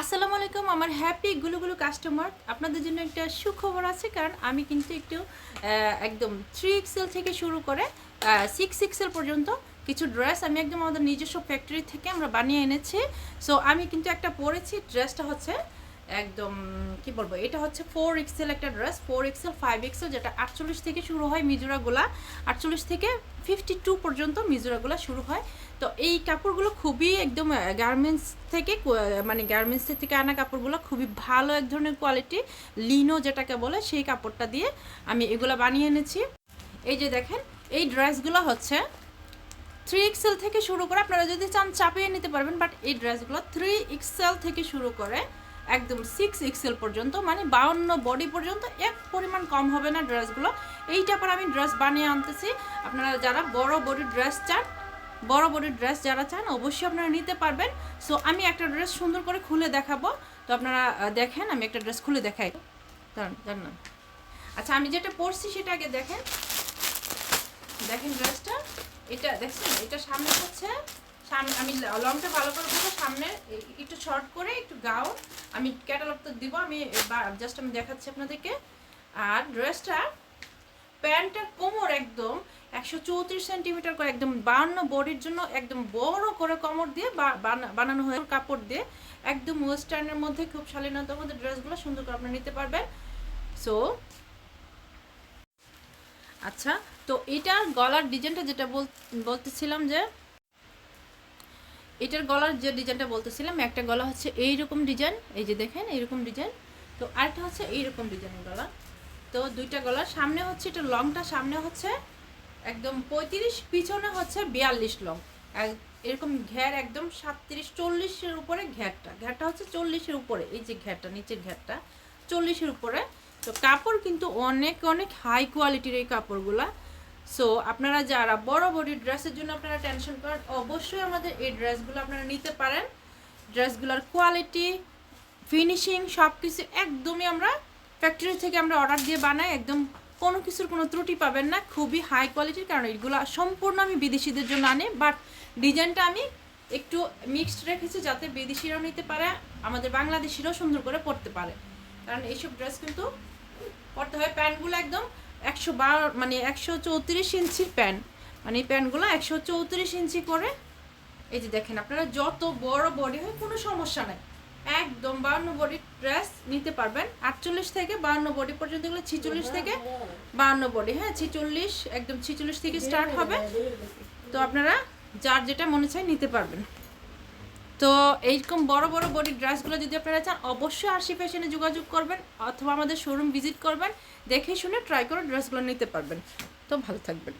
আসসালামু আলাইকুম আমার হ্যাপি গুলুগুলু কাস্টমার, আপনাদের জন্য একটা সুখবর আছে। কারণ আমি কিন্তু একটু একদম 3XL থেকে শুরু করে 6XL পর্যন্ত কিছু ড্রেস আমি একদম আমাদের নিজস্ব ফ্যাক্টরি থেকে আমরা বানিয়ে এনেছি। সো আমি কিন্তু একটা পরেছি, ড্রেসটা হচ্ছে একদম কি বলবো, এটা হচ্ছে 4XL একটা ড্রেস, 4XL 5XL, যেটা 48 থেকে শুরু হয় মিজোরাগুলা, 48 থেকে 52 পর্যন্ত মিজোরাগুলা শুরু হয়। তো এই কাপড়গুলো খুবই একদম গার্মেন্টস থেকে, মানে গার্মেন্টস থেকে আনা কাপড়গুলো খুবই ভালো এক ধরনের কোয়ালিটি, লিনো যেটাকে বলে, সেই কাপড়টা দিয়ে আমি এগুলো বানিয়ে এনেছি। এই যে দেখেন, এই ড্রেসগুলো হচ্ছে 3XL থেকে শুরু করে, আপনারা যদি চান চাপিয়ে নিতে পারবেন, বাট এই ড্রেসগুলো 3XL থেকে শুরু করে একদম 6XL পর্যন্ত, মানে 52 বডি পর্যন্ত এক পরিমাণ কম হবে না ড্রেসগুলো। এইটা পর আমি ড্রেস বানিয়ে আনতেছি। আপনারা যারা বড় বডির ড্রেস চান, বড় বডির ড্রেস যারা চান, অবশ্যই আপনারা নিতে পারবেন। সো আমি একটা ড্রেস সুন্দর করে খুলে দেখাবো, তো আপনারা দেখেন, আমি একটা ড্রেস খুলে দেখাই। জান আচ্ছা, আমি যেটা পরছি সেটা আগে দেখেন। দেখেন ড্রেসটা, এটা দেখছেন, এটা সামনে হচ্ছে, সামনে আমি লংটা ভালো করে দেবো, সামনে একটু শর্ট করে একটু গাউন, আমি ক্যাটালগ তো দিব, আমি জাস্ট আমি দেখাচ্ছি আপনাদেরকে। আর ড্রেসটা প্যান্টের কোমর একদম 134 সেন্টিমিটার করে, একদম 52 বডির জন্য একদম বড় করে কোমর দিয়ে বানানো হয় কাপড় দিয়ে, একদম ওয়েস্টার্নের মধ্যে খুব শালীনতার মধ্যে ড্রেসগুলো সুন্দর করে আপনারা নিতে পারবেন। সো আচ্ছা, তো এটার গলার ডিজাইনটা যেটা বলতেছিলাম, যে এটার গলার যে ডিজাইনটা বলতেছিলাম, একটা গলা হচ্ছে এইরকম ডিজাইন, এই যে দেখেন এইরকম ডিজাইন, তো আরেকটা হচ্ছে এইরকম ডিজাইনের গলা। তো দুইটা গলার সামনে হচ্ছে, এটা লংটা সামনে হচ্ছে একদম 35, পিছনে হচ্ছে 42 লং, এরকম ঘের একদম 37-40-এর উপরে ঘেরটা হচ্ছে 40-এর উপরে, এই যে ঘেরটা, নিচের ঘেরটা 40-এর উপরে। তো কাপড় কিন্তু অনেক অনেক হাই কোয়ালিটির এই কাপড়গুলা। সো আপনারা যারা বড় বডির ড্রেসের জন্য আপনারা টেনশন করেন, অবশ্যই আমাদের এই ড্রেসগুলো আপনারা নিতে পারেন। ড্রেসগুলোর কোয়ালিটি, ফিনিশিং সব কিছু একদমই আমরা ফ্যাক্টরি থেকে আমরা অর্ডার দিয়ে বানাই, একদম কোনো কিছুর কোনো ত্রুটি পাবেন না, খুবই হাই কোয়ালিটির। কারণ এগুলো সম্পূর্ণ আমি বিদেশিদের জন্য আনি, বাট ডিজাইনটা আমি একটু মিক্সড রেখেছি যাতে বিদেশিরাও নিতে পারে, আমাদের বাংলাদেশিরাও সুন্দর করে পরতে পারে। কারণ এইসব ড্রেস কিন্তু পরতে হয়। প্যান্টগুলো একদম 112, মানে 134 ইঞ্চির প্যান্ট, মানে এই প্যান্টগুলো 134 ইঞ্চি করে। এই যে দেখেন, আপনারা যত বড় বডি হয় কোনো সমস্যা নাই, একদম 52 বডির ড্রেস নিতে পারবেন। 48 থেকে 52 বডি পর্যন্ত, এগুলো 46 থেকে 52 বডি, হ্যাঁ 46, একদম 46 থেকে স্টার্ট হবে। তো আপনারা যার যেটা মনে চায় নিতে পারবেন। তো এইরকম বড় বড় বডির ড্রেসগুলো যদি আপনারা চান, অবশ্যই আরশি ফ্যাশনে যোগাযোগ করবেন, অথবা আমাদের শোরুম ভিজিট করবেন, দেখে শুনে ট্রাই করে ড্রেসগুলো নিতে পারবেন। তো ভালো থাকবেন।